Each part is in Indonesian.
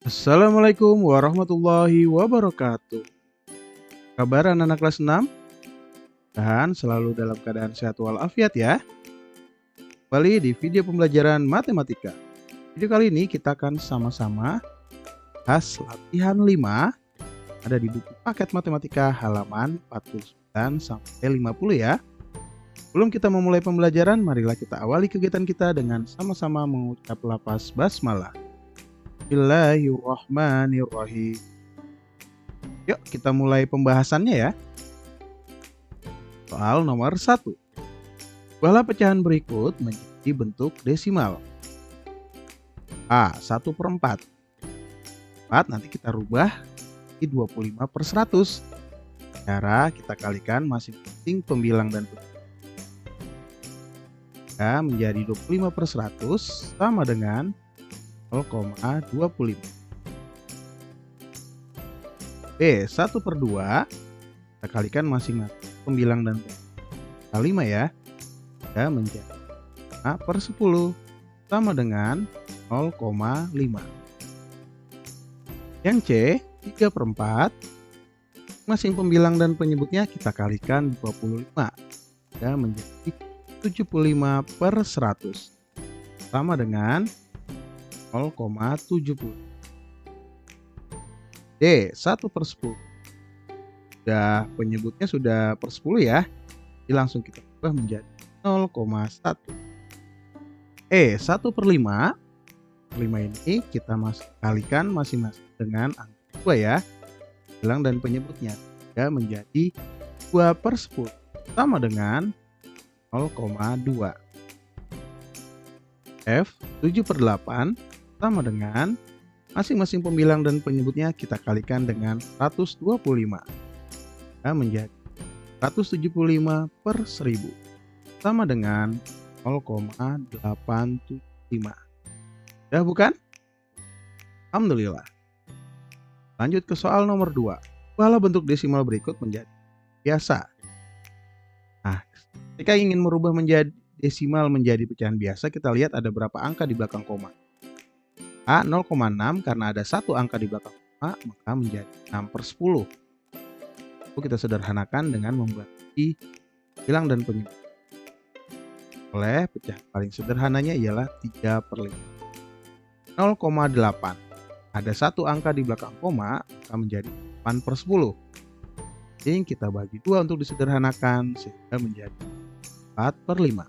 Assalamualaikum warahmatullahi wabarakatuh. Kabar anak-anak kelas 6? Dan selalu dalam keadaan sehat walafiat ya. Kembali di video pembelajaran matematika. Video kali ini kita akan sama-sama bahas latihan 5 ada di buku paket matematika halaman 49 sampai 50 ya. Sebelum kita memulai pembelajaran, marilah kita awali kegiatan kita dengan sama-sama mengucap lafaz basmalah. Bismillahirrahmanirrahim. Yuk kita mulai pembahasannya ya. Soal nomor 1. Ubahlah pecahan berikut menjadi bentuk desimal. A. 1/4. 4 nanti kita rubah di 25/100. Cara kita kalikan masing-masing pembilang dan menjadi 25/100 sama dengan 0,25. B. 1/2. Kita kalikan masing-masing pembilang dan kali 5 ya. Menjadi 5/10 sama dengan 0,5. Yang C. 3/4. Masing pembilang dan penyebutnya kita kalikan 25. Menjadi 75/100 sama dengan 0,70. D. 1/10. Penyebutnya sudah per 10 ya. Jadi langsung kita ubah menjadi 0,1. E. 1/5. 5 ini kita kalikan masing-masing dengan angka 2 ya. Bilang dan penyebutnya menjadi 2/10 sama dengan 0,2. F. 7/8 sama dengan masing-masing pembilang dan penyebutnya kita kalikan dengan 125. Menjadi 175/1000 sama dengan 0,875. Sudah bukan? Alhamdulillah. Lanjut ke soal nomor 2. Ubahlah bentuk desimal berikut menjadi biasa. Nah, ketika ingin merubah menjadi desimal menjadi pecahan biasa, kita lihat ada berapa angka di belakang koma. A. 0,6 karena ada satu angka di belakang koma, maka menjadi 6/10. Itu kita sederhanakan dengan membagi bilang dan penyebut. Oleh pecahan paling sederhananya ialah 3/5. 0,8. Ada satu angka di belakang koma, maka menjadi 8/10. Jadi kita bagi 2 untuk disederhanakan sehingga menjadi 4/5.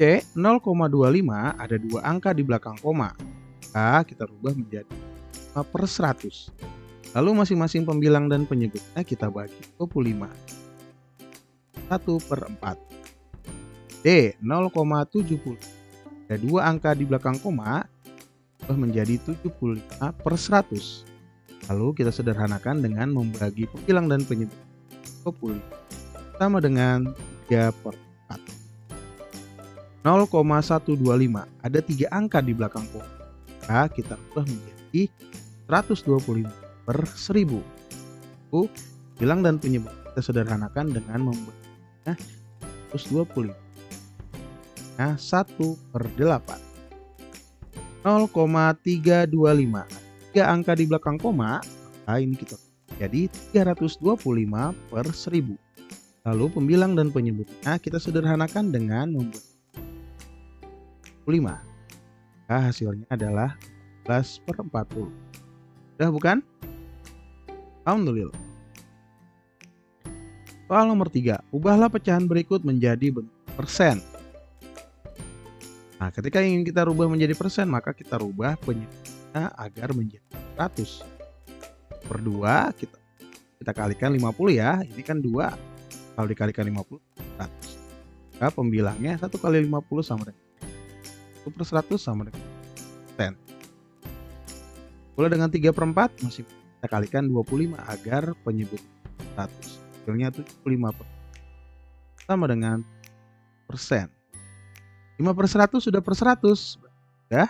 C. 0,25 ada 2 angka di belakang koma, maka kita rubah menjadi 5/100. Lalu masing-masing pembilang dan penyebutnya kita bagi 25. 1/4. D. 0,70 ada 2 angka di belakang koma, rubah menjadi 75/100. Lalu kita sederhanakan dengan membagi pembilang dan penyebut 20 sama dengan 3/4. 0,125 ada 3 angka di belakang koma, maka kita ubah menjadi 125/1000. Bilang dan penyebut kita sederhanakan dengan membagi 125. 1/8. 0,325 3 angka di belakang koma, maka ini kita jadi 325/1000. Lalu pembilang dan penyebutnya kita sederhanakan dengan membuat 5. Maka hasilnya adalah 11/40. Sudah bukan? Alhamdulillah. Soal nomor 3. Ubahlah pecahan berikut menjadi bentuk persen. Nah, ketika ingin kita rubah menjadi persen, maka kita rubah penyebutnya agar menjadi 100. Per 2 kita kalikan 50 ya. Ini kan 2. Kalau dikalikan 50, 100. Maka pembilangnya 1 kali 50 sama dengan 1/100 sama dengan persen. Pula dengan 3/4 masih kita kalikan 25 agar penyebut 100. Hasilnya 75% sama dengan persen. 5/100 sudah per 100. Ya,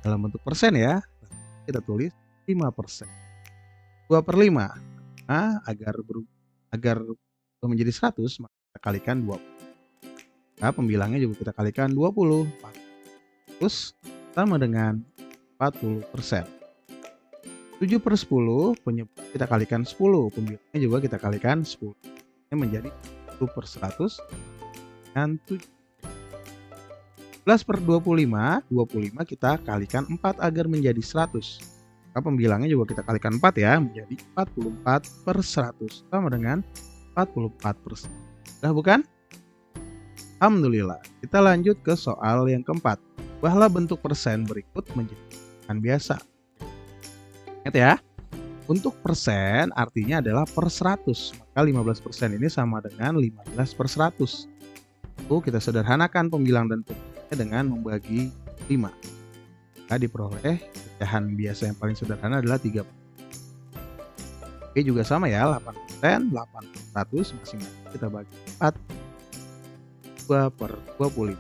dalam bentuk persen ya. Kita tulis 5%. 2/5. Nah, agar menjadi 100, maka kita kalikan 20. Nah, pembilangnya juga kita kalikan 20. 100 sama dengan 40%. 7/10 penyebut kita kalikan 10, pembilangnya juga kita kalikan 10. Ini menjadi 1/100 dan 17/25, 25 kita kalikan 4 agar menjadi 100. Maka pembilangnya juga kita kalikan 4 ya, menjadi 44/100 sama dengan 44%. Sudah bukan? Alhamdulillah. Kita lanjut ke soal yang keempat. Ubahlah bentuk persen berikut menjadi persen biasa. Ingat ya, untuk persen artinya adalah per 100. Maka 15% ini sama dengan 15/100. Kita sederhanakan pembilang dan pembilangnya dengan membagi 5. Maka diperoleh pecahan biasa yang paling sederhana adalah 30. Oke, juga sama ya, 8%, 8/100 masing-masing kita bagi 4. 2/25.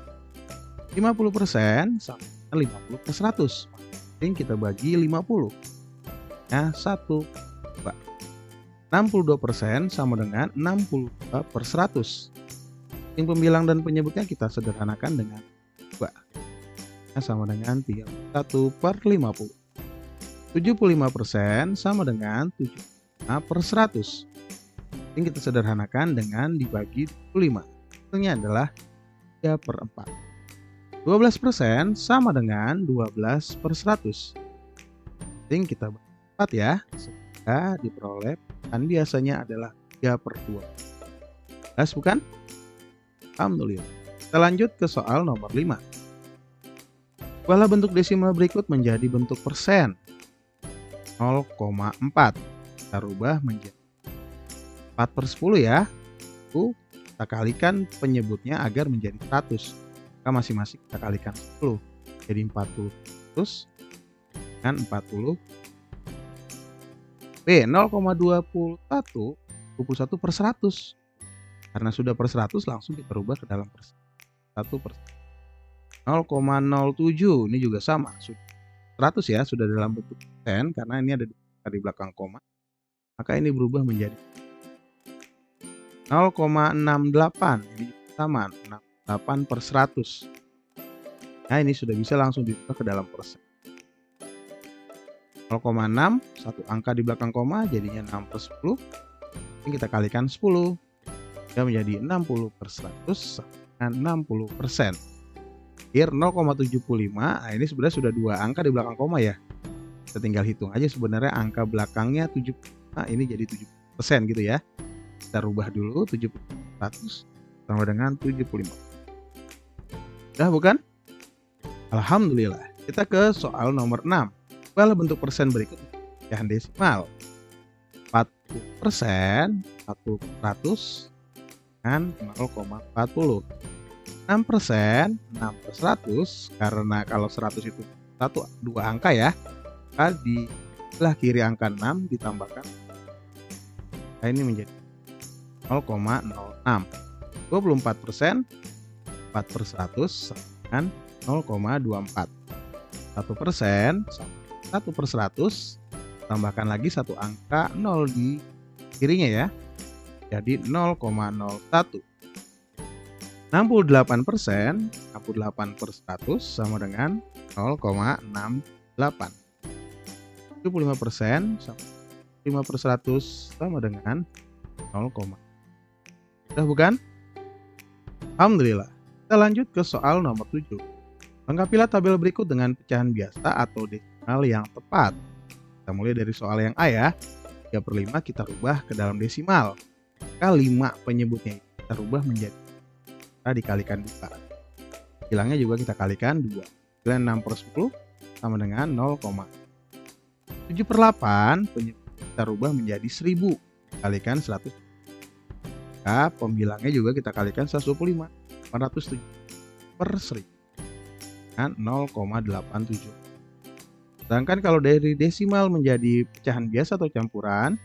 50% sama dengan 50/100. Masing kita bagi 50. Nah, 1, 2. 62% sama dengan 62/100. Yang pembilang dan penyebutnya kita sederhanakan dengan 2. Nah, sama dengan 31/50. 75% sama dengan 75/100. Ini kita sederhanakan dengan dibagi 25. Hasilnya adalah 3/4. 12% sama dengan 12/100. Ini kita bagi 4 ya, sehingga diperoleh pecahan biasanya adalah 3/2. Jelas bukan? Alhamdulillah. Kita lanjut ke soal nomor 5. Ubahlah bentuk desimal berikut menjadi bentuk persen. 0,4 kita rubah menjadi 4/10 ya. Kita kalikan penyebutnya agar menjadi 100. Maka masing-masing kita kalikan 10. Jadi 40 dengan 40. B, 0,21 karena sudah per 100 langsung kita rubah ke dalam persen. 1/100. 0,07 ini juga sama, sudah 100 ya, sudah dalam bentuk persen karena ini ada di belakang koma. Maka ini berubah menjadi 0,68, ini juga sama, 68/100. Nah, ini sudah bisa langsung diubah ke dalam persen. 0,6, satu angka di belakang koma jadinya 6/10. Ini kita kalikan 10. Dia menjadi 60/100 dengan 60%. 0,75, nah ini sebenarnya sudah 2 angka di belakang koma ya. Kita tinggal hitung aja sebenarnya angka belakangnya 75, ini jadi 70% gitu ya. Kita rubah dulu 70/100 sama dengan 75. Sudah bukan? Alhamdulillah. Kita ke soal nomor 6. Ubahlah bentuk persen berikut pecahan desimal. 40%, 1/100 dengan 0,40. 6%, 6/100 karena kalau 100 itu 2 angka ya. Maka di sebelah kiri angka 6 ditambahkan. Nah, ini menjadi 0,06. 24%, 4/100 dengan 0,24. 1% sama 1/100, tambahkan lagi satu angka 0 di kirinya ya. Jadi 0,01. 68%, 68/100 sama dengan 0,68. 75% sama 5/100 sama dengan 0, sudah bukan? Alhamdulillah. Kita lanjut ke soal nomor 7. Lengkapilah tabel berikut dengan pecahan biasa atau desimal yang tepat. Kita mulai dari soal yang A ya. 3/5 kita rubah ke dalam desimal. Maka 5 penyebutnya kita rubah menjadi, kita dikalikan 2. Bilangnya juga kita kalikan 2. 6/10 sama dengan 0, 7/8 penyebut kita rubah menjadi 1000. Kalikan 100. Maka pembilangnya juga kita kalikan 125. 407/1000 dengan 0,87. Sedangkan kalau dari desimal menjadi pecahan biasa atau campuran,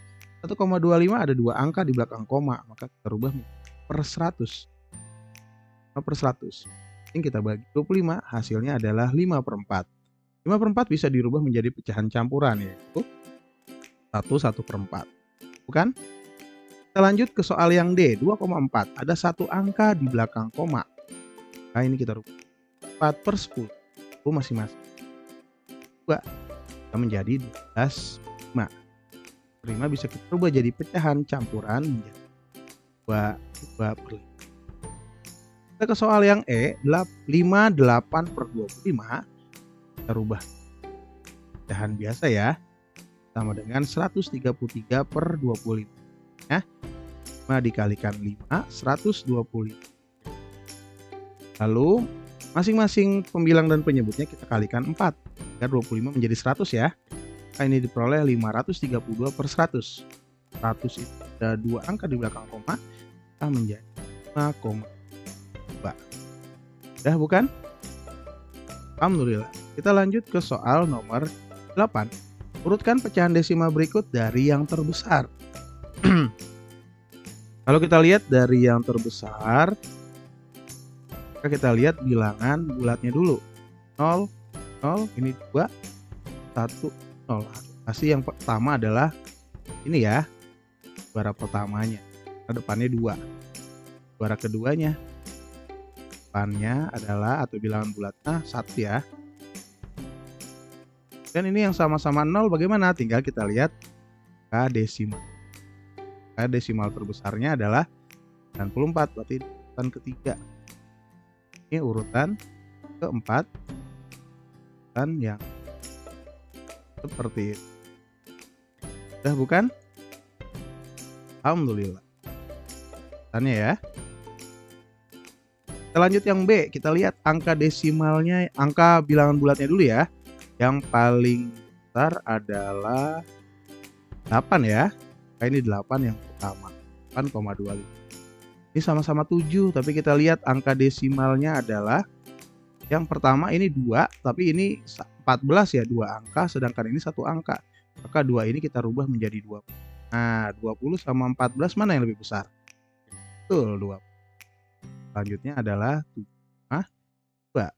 1,25 ada 2 angka di belakang koma, maka kita rubah per 100. 5/100. Ini kita bagi 25, hasilnya adalah 5/4. 5/4 bisa dirubah menjadi pecahan campuran, yaitu 1/4. Bukan? Kita lanjut ke soal yang D, 2,4. Ada 1 angka di belakang koma. Nah, ini kita rubah 4/10. Masing-masing. 2 kita menjadi 12/5. 5 bisa kita rubah jadi pecahan campuran menjadi 2/5. Kita ke soal yang E, 58/25 kita rubah pecahan biasa ya, sama dengan 133/25 ya. 5 dikalikan 5, 125. Lalu masing-masing pembilang dan penyebutnya kita kalikan 4 agar 25 menjadi 100 ya. Nah, ini diperoleh 532/100. 100 itu ada 2 angka di belakang koma, kita menjadi 5,2. Udah bukan? Alhamdulillah. Kita lanjut ke soal nomor 8. Urutkan pecahan desimal berikut dari yang terbesar. Kalau kita lihat dari yang terbesar, maka kita lihat bilangan bulatnya dulu. 0, 0, ini 2, 1, 0. Pasti yang pertama adalah ini ya, suara pertamanya. Depannya 2. Suara keduanya, depannya adalah atau bilangan bulatnya 1 ya. Dan ini yang sama-sama 0 bagaimana? Tinggal kita lihat angka desimal. Angka desimal terbesarnya adalah 94, berarti urutan ketiga. Ini urutan keempat, urutan yang seperti itu. Sudah bukan? Alhamdulillah. Urutannya ya. Kita lanjut yang B, kita lihat angka desimalnya, angka bilangan bulatnya dulu ya. Yang paling besar adalah 8 ya. Nah, ini 8 yang pertama, 8,25. Ini sama-sama 7, tapi kita lihat angka desimalnya adalah yang pertama ini 2, tapi ini 14 ya, 2 angka, sedangkan ini 1 angka. Maka 2 ini kita rubah menjadi 20. Nah, 20 sama 14 mana yang lebih besar? Betul, 20. Selanjutnya adalah 7, 2,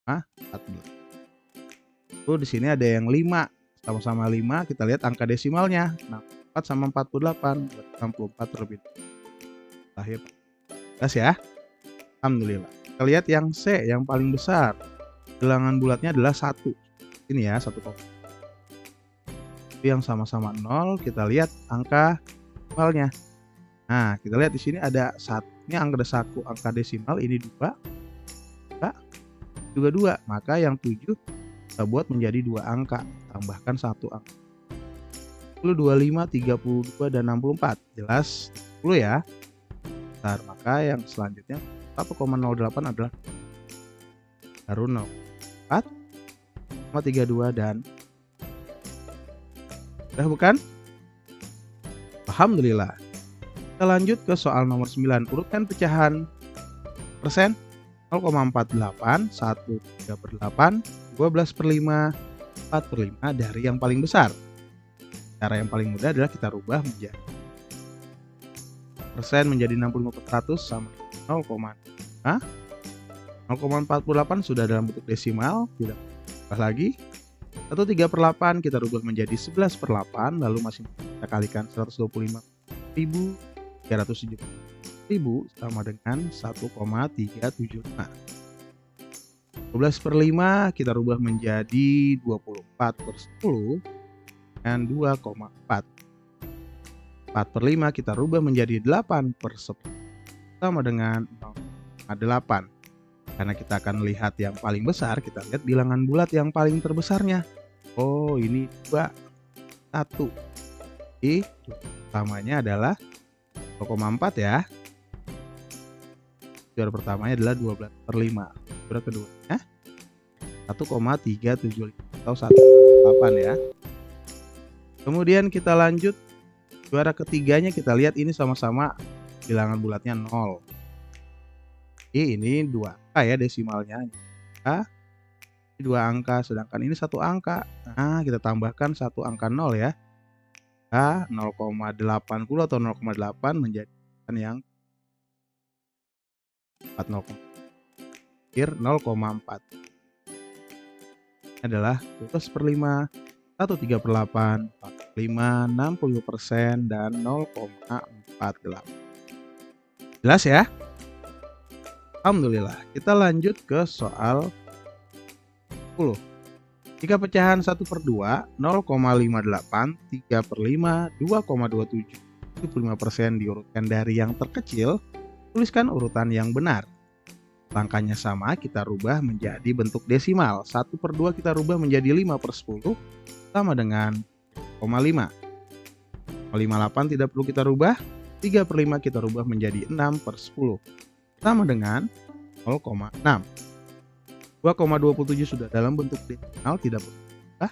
14. Lalu di sini ada yang 5, sama-sama 5, kita lihat angka desimalnya. 64 sama 48, 64 terlebih lahir. Jelas ya? Alhamdulillah. Kita lihat yang C, yang paling besar. Bilangan bulatnya adalah 1. Ini ya, 1. Yang sama-sama 0, kita lihat angka desimalnya. Nah, kita lihat di sini ada 1. Ini angka desimal, ini 2. Juga 2. Maka yang 7 kita buat menjadi 2 angka, tambahkan 1 angka. 10, 25, 32, dan 64. Jelas 10 ya. Bentar, maka yang selanjutnya 1,08 adalah baru 0,4, 32, dan udah bukan? Alhamdulillah. Kita lanjut ke soal nomor 9. Urutkan pecahan persen 0,48, 1/3/8, 12/5, 4/5 dari yang paling besar. Cara yang paling mudah adalah kita rubah menjadi persen menjadi 65/100 sama 0,48 sudah dalam bentuk desimal, tidak ubah lagi. 1/3/8 kita rubah menjadi 11/8, lalu masih kita kalikan 125.370.000 sama dengan 1,375. 12/5 kita rubah menjadi 24/10 dan 2,4. 4/5 kita rubah menjadi 8/10 sama dengan 0,8. Karena kita akan lihat yang paling besar, kita lihat bilangan bulat yang paling terbesarnya. Oh, ini 2, 1. Jadi pertamanya adalah 0,4 ya. Juara pertamanya adalah 12/5. Juara keduanya 1,375 atau 1,8 ya. Kemudian kita lanjut juara ketiganya, kita lihat ini sama-sama bilangan bulatnya 0. Ini 2 angka ya desimalnya. Ini 2 angka, sedangkan ini 1 angka. Nah, kita tambahkan 1 angka 0 ya. 0,80 atau 0,8 menjadi yang 0,4. Adalah 12/5, 1/3/8, 4/5, 60%, dan 0,48. Jelas ya? Alhamdulillah. Kita lanjut ke soal 10. Jika pecahan 1/2, 0,58, 3/5, 2,27, 75% diurutkan dari yang terkecil, tuliskan urutan yang benar. Langkahnya sama, kita rubah menjadi bentuk desimal. 1/2 kita rubah menjadi 5/10, sama dengan 0,5. 0,58 tidak perlu kita rubah, 3/5 kita rubah menjadi 6/10, sama dengan 0,6. 2,27 sudah dalam bentuk desimal, tidak perlu rubah.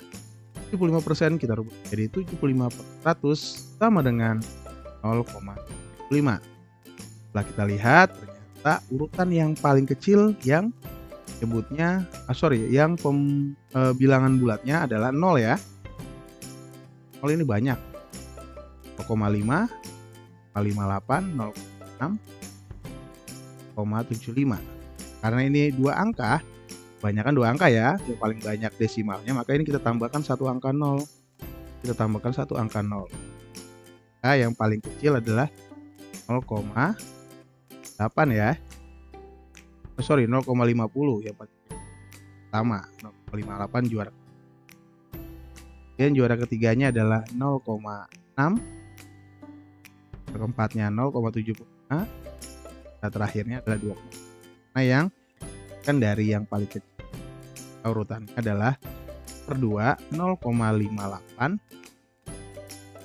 75% kita rubah menjadi 75/100, sama dengan 0,5. Setelah kita lihat, ternyata urutan yang paling kecil yang sebutnya bilangan bulatnya adalah 0 ya. 0 ini banyak. 0,5, 0,58, 0,6, 0,75. Karena ini dua angka, kebanyakan dua angka ya, yang paling banyak desimalnya, maka ini kita tambahkan satu angka 0. Kita tambahkan satu angka 0. Nah, yang paling kecil adalah 0,8 ya. 0,50 yang paling pertama, 0,58 juara. Dan juara ketiganya adalah 0,6. Keempatnya 0,75. Dan terakhirnya adalah 2. Nah, yang kan dari yang paling kecil. Urutannya adalah 1/2, 0,58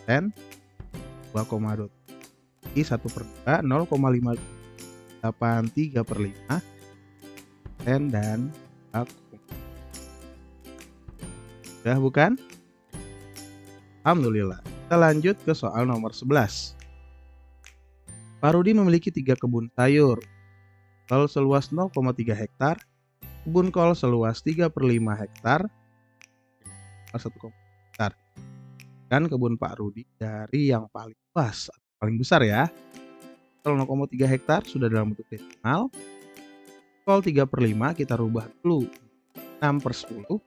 dan 2,2. 1/2, 0,58, 3/5 dan 1. Sudah bukan? Alhamdulillah. Kita lanjut ke soal nomor 11. Pak Rudi memiliki 3 kebun sayur. Kol seluas 0,3 hektar, kebun kol seluas 3/5 hektar, 1 hektar. Dan kebun Pak Rudi dari yang paling luas, paling besar ya. Kol 0,3 hektar sudah dalam bentuk desimal. Kol 3/5 kita rubah dulu 6/10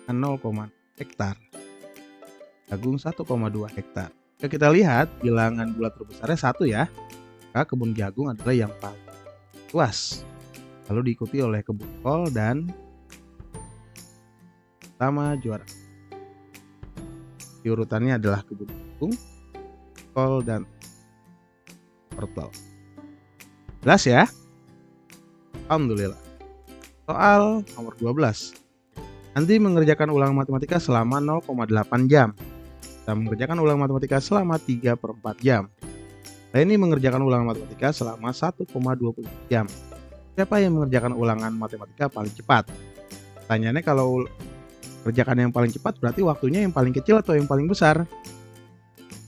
dan 0,6 hektar. Jagung 1,2 hektar. Jika kita lihat bilangan bulat terbesarnya 1 ya, maka kebun jagung adalah yang paling luas. Lalu diikuti oleh kebun kol dan pertama juara. Di urutannya adalah kebun jagung, kol dan wortel. Jelas ya? Alhamdulillah. Soal nomor 12. Nanti mengerjakan ulang matematika selama 0,8 jam. Kita mengerjakan ulang matematika selama 3/4 jam. Nah, ini mengerjakan ulangan matematika selama 1,20 jam. Siapa yang mengerjakan ulangan matematika paling cepat? Pertanyaannya, kalau kerjakan yang paling cepat berarti waktunya yang paling kecil atau yang paling besar?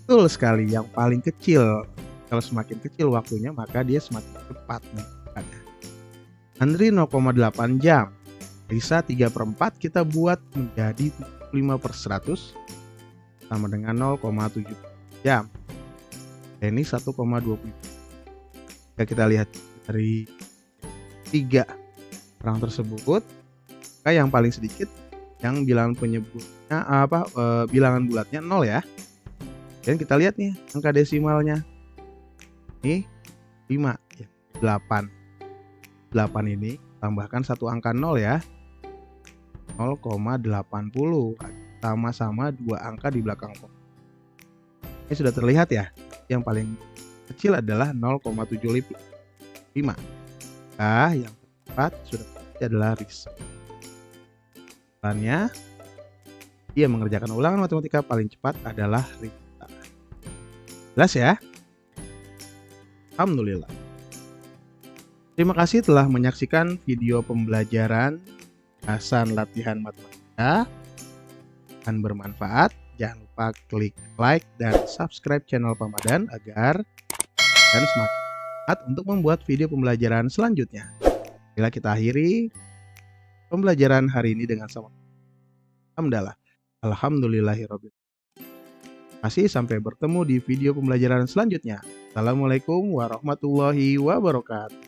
Betul sekali, yang paling kecil. Kalau semakin kecil waktunya, maka dia semakin cepat mengerjakannya. Andri 0,8 jam. Risa 3/4 kita buat menjadi 75/100 sama dengan 0,7 jam. Ini 1,20. Jika kita lihat dari 3 orang tersebut, maka yang paling sedikit yang bilangan penyebutnya bilangan bulatnya 0 ya. Dan kita lihat nih angka desimalnya. Ini 5 ya, 8. 8 ini tambahkan satu angka 0 ya. 0,80. Sama-sama 2 angka di belakang. Ini sudah terlihat ya. Yang paling kecil adalah 0,75. Nah, yang keempat sudah pasti adalah Risa. Caranya, dia mengerjakan ulangan matematika paling cepat adalah Risa. Jelas ya? Alhamdulillah. Terima kasih telah menyaksikan video pembelajaran bahasan latihan matematika dan bermanfaat. Jangan lupa klik like dan subscribe channel Pamadan agar dan semakin semangat untuk membuat video pembelajaran selanjutnya. Bila kita akhiri pembelajaran hari ini dengan sama. Alhamdulillahirabbil alamin. Masih sampai bertemu di video pembelajaran selanjutnya. Assalamualaikum warahmatullahi wabarakatuh.